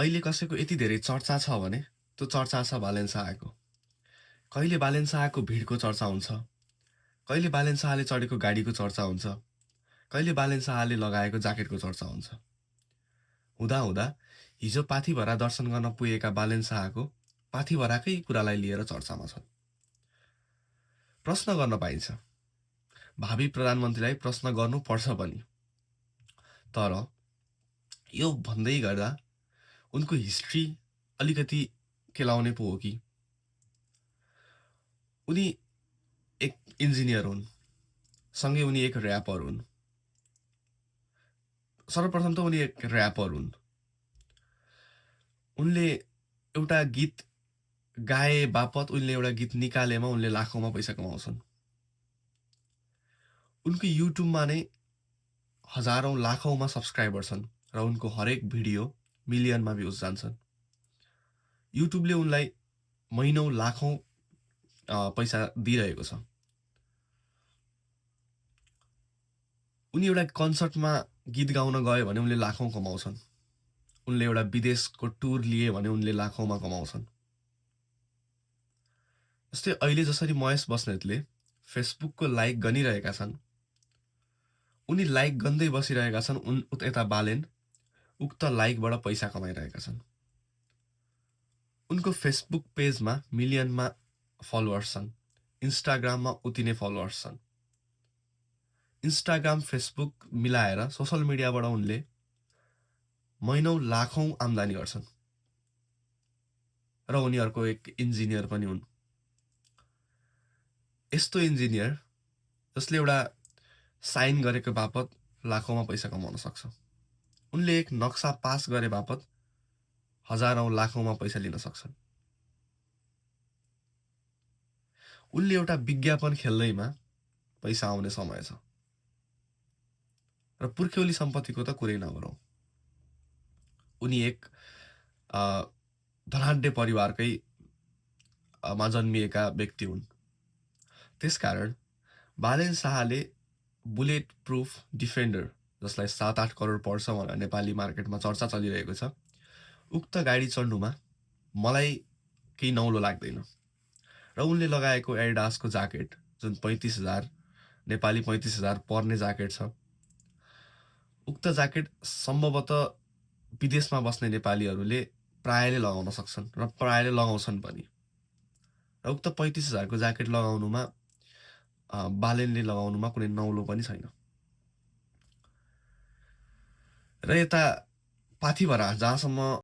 अहिले कसैको यति धेरै चर्चा छ भने त्यो चर्चा छ बालेन शाहको। कहिले बालेन शाहको भिडको चर्चा हुन्छ, कहिले बालेन शाहले चढेको गाडीको चर्चा हुन्छ, कहिले बालेन शाहले लगाएको ज्याकेटको चर्चा हुन्छ। हुँदा हिजो पाथिभरा दर्शन गर्न पुगेका बालेन शाहको पाथिभराकै कुरालाई लिएर चर्चामा छन्। प्रश्न गर्न पाइन्छ, भावी प्रधानमन्त्रीलाई प्रश्न गर्नुपर्छ पनि। तर यो भन्दै गर्दा उनको हिस्ट्री अलिकति केलाउने पो हो कि। उनी एक इन्जिनियर हुन्, सँगै उनी एक ऱ्यापर हुन्। सर्वप्रथम त उनी एक ऱ्यापर हुन्। उनले एउटा गीत गाए बापत उनले एउटा गीत निकालेमा उनले लाखौँमा पैसा कमाउँछन्। उनको युट्युबमा नै हजारौँ लाखौँमा सब्सक्राइबर छन् र उनको हरेक भिडियो मिलियनमा भ्युज जान्छन्। युट्युबले उनलाई महिनौँ लाखौँ पैसा दिइरहेको छ। उनी एउटा कन्सर्टमा गीत गाउन गयो भने उनले लाखौँ कमाउँछन्। उनले एउटा विदेशको टुर लिए भने उनले लाखौँमा कमाउँछन्। जस्तै अहिले जसरी महेश बस्नेतले फेसबुकको लाइक गनिरहेका छन्, उनी लाइक गन्दै बसिरहेका छन्। यता बालेन उक्त लाइकबाट पैसा कमाइरहेका छन्। उनको फेसबुक पेजमा मिलियनमा फलोअर्स छन्, इन्स्टाग्राममा उति नै फलोअर्स छन्। इन्स्टाग्राम फेसबुक मिलाएर सोसल मिडियाबाट उनले महिनौँ लाखौँ आम्दानी गर्छन् र उनीहरूको एक इन्जिनियर पनि हुन्। यस्तो इन्जिनियर जसले एउटा साइन गरेको बापत लाखौँमा पैसा कमाउन सक्छ। उनले एक नक्सा पास गरे बापत हजारौँ लाखौँमा पैसा लिन सक्छन्। उनले एउटा विज्ञापन खेल्दैमा पैसा आउने समय छ र पुर्ख्यौली सम्पत्तिको त कुरै नगरौँ। उनी एक धनाढ्य परिवारकै मा जन्मिएका व्यक्ति हुन्। त्यसकारण बालेन शाहले बुलेट प्रुफ डिफेन्डर, जसलाई 7-8 करोड पर्छ भनेर नेपाली मार्केटमा चर्चा चलिरहेको छ, उक्त गाडी चढ्नुमा मलाई केही नौलो लाग्दैन। र उनले लगाएको एडिडासको ज्याकेट जुन 35,000 नेपाली 35,000 पर्ने ज्याकेट छ, उक्त ज्याकेट सम्भवतः विदेशमा बस्ने नेपालीहरूले प्रायले लगाउन सक्छन् र प्रायले लगाउँछन् पनि। र उक्त 35,000 को ज्याकेट लगाउनुमा बालेनले लगाउनुमा कुनै नौलो पनि छैन। र यता पाथिभरा जहाँसम्म